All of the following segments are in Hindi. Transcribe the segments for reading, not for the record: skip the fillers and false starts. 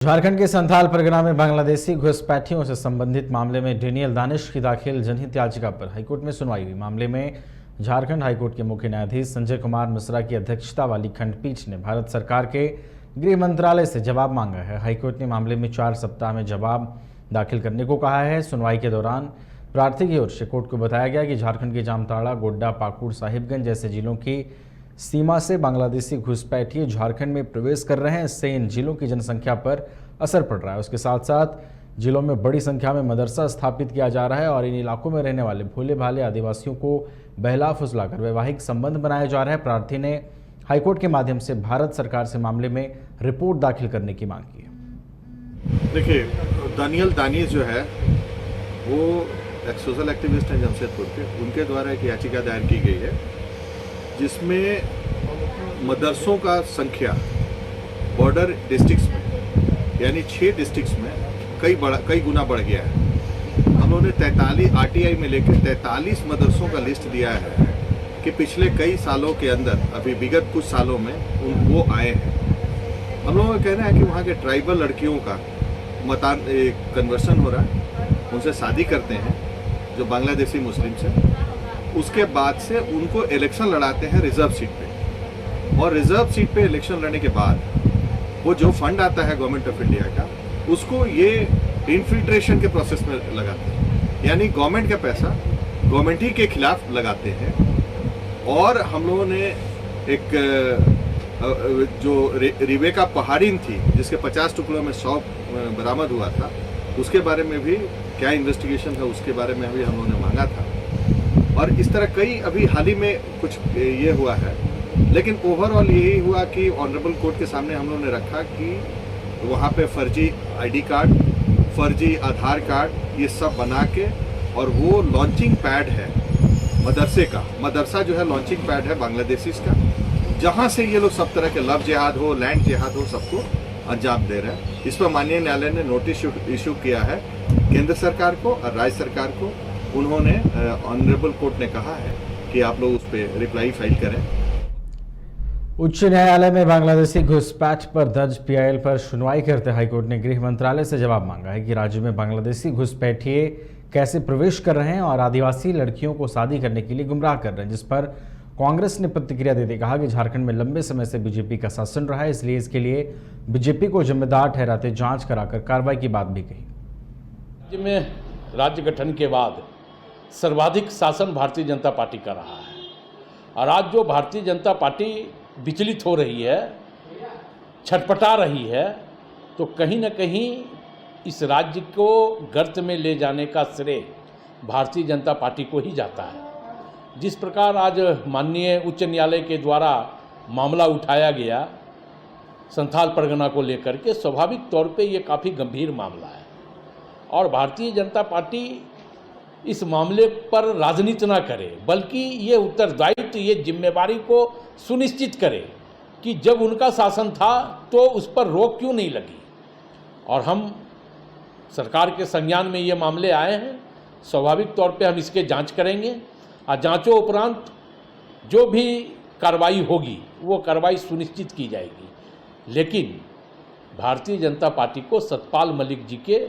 झारखंड के संथाल परगना में बांग्लादेशी घुसपैठियों से संबंधित मामले में डेनियल दानिश की दाखिल जनहित याचिका पर हाईकोर्ट में सुनवाई हुई। मामले में झारखंड हाईकोर्ट के मुख्य न्यायाधीश संजय कुमार मिश्रा की अध्यक्षता वाली खंडपीठ ने भारत सरकार के गृह मंत्रालय से जवाब मांगा है। हाईकोर्ट ने मामले में 4 सप्ताह में जवाब दाखिल करने को कहा है। सुनवाई के दौरान प्रार्थी की ओर से कोर्ट को बताया गया कि झारखंड के जामताड़ा, गोड्डा, पाकुड़, साहिबगंज जैसे जिलों की सीमा से बांग्लादेशी घुसपैठिए झारखंड में प्रवेश कर रहे हैं। इससे इन जिलों की जनसंख्या पर असर पड़ रहा है। उसके साथ साथ जिलों में बड़ी संख्या में मदरसा स्थापित किया जा रहा है और इन इलाकों में रहने वाले भोले भाले आदिवासियों को बहला फुसलाकर वैवाहिक संबंध बनाए जा रहे हैं। प्रार्थी ने हाईकोर्ट के माध्यम से भारत सरकार से मामले में रिपोर्ट दाखिल करने की मांग की है। देखिए, दानियल दानिश जो है वो एक सोशल एक्टिविस्ट हैं जमशेदपुर के, उनके द्वारा एक याचिका दायर की गई है जिसमें मदरसों का संख्या बॉर्डर डिस्ट्रिक्ट्स में यानी 6 डिस्ट्रिक्ट्स में कई गुना बढ़ गया है। हम लोगों ने 43 आरटीआई में लेकर 43 मदरसों का लिस्ट दिया है कि पिछले कई सालों के अंदर, अभी विगत कुछ सालों में वो आए हैं। हम लोगों का कहना है कि वहाँ के ट्राइबल लड़कियों का कन्वर्सन हो रहा है, उनसे शादी करते हैं जो बांग्लादेशी मुस्लिम से, उसके बाद से उनको इलेक्शन लड़ाते हैं रिजर्व सीट पे, और रिजर्व सीट पे इलेक्शन लड़ने के बाद वो जो फंड आता है गवर्नमेंट ऑफ इंडिया का, उसको ये इन्फिल्ट्रेशन के प्रोसेस में लगाते हैं, यानी गवर्नमेंट का पैसा गवर्नमेंट ही के खिलाफ लगाते हैं। और हम लोगों ने एक जो रिवेका पहाड़ीन थी जिसके 50 टुकड़ों में 100 बरामद हुआ था, उसके बारे में भी क्या इन्वेस्टिगेशन था उसके बारे में भी हम लोगों ने मांगा था। और इस तरह कई अभी हाल ही में कुछ ये हुआ है, लेकिन ओवरऑल यही हुआ कि ऑनरेबल कोर्ट के सामने हम लोगों ने रखा कि वहाँ पे फर्जी आईडी कार्ड, फर्जी आधार कार्ड, ये सब बना के, और वो लॉन्चिंग पैड है मदरसे का, मदरसा जो है लॉन्चिंग पैड है बांग्लादेशीज का, जहाँ से ये लोग सब तरह के लव जिहाद हो, लैंड जिहाद हो, सबको अंजाम दे रहे हैं। इस पर माननीय न्यायालय ने नोटिस इशू किया है केंद्र सरकार को और राज्य सरकार को। उन्होंने ऑनरेबल कोर्ट ने कहा है कि आप लोग उस पर रिप्लाई फाइल करें। उच्च न्यायालय में बांग्लादेशी घुसपैठ पर दर्ज पीआईएल पर सुनवाई करते हाईकोर्ट ने गृह मंत्रालय से जवाब मांगा है कि राज्य में बांग्लादेशी घुसपैठिए कैसे प्रवेश कर रहे हैं और आदिवासी लड़कियों को शादी करने के लिए गुमराह कर रहे हैं, जिस पर कांग्रेस ने प्रतिक्रिया देते कहा कि झारखंड में लंबे समय से बीजेपी का शासन रहा है, इसलिए इसके लिए बीजेपी को जिम्मेदार ठहराते जांच कराकर कार्रवाई की बात भी कही। राज्य में राज्य गठन के बाद सर्वाधिक शासन भारतीय जनता पार्टी का रहा है, और आज जो भारतीय जनता पार्टी विचलित हो रही है, छटपटा रही है, तो कहीं न कहीं इस राज्य को गर्त में ले जाने का श्रेय भारतीय जनता पार्टी को ही जाता है। जिस प्रकार आज माननीय उच्च न्यायालय के द्वारा मामला उठाया गया संथाल परगना को लेकर के, स्वाभाविक तौर पे ये काफ़ी गंभीर मामला है, और भारतीय जनता पार्टी इस मामले पर राजनीति ना करे, बल्कि ये उत्तरदायित्व, ये जिम्मेवारी को सुनिश्चित करे कि जब उनका शासन था तो उस पर रोक क्यों नहीं लगी। और हम सरकार के संज्ञान में ये मामले आए हैं, स्वाभाविक तौर पे हम इसके जांच करेंगे, और जांचों उपरांत जो भी कार्रवाई होगी वो कार्रवाई सुनिश्चित की जाएगी। लेकिन भारतीय जनता पार्टी को सतपाल मलिक जी के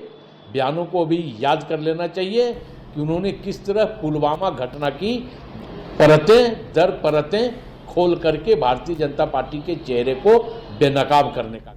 बयानों को भी याद कर लेना चाहिए कि उन्होंने किस तरह पुलवामा घटना की परतें दर परतें खोल करके भारतीय जनता पार्टी के चेहरे को बेनकाब करने का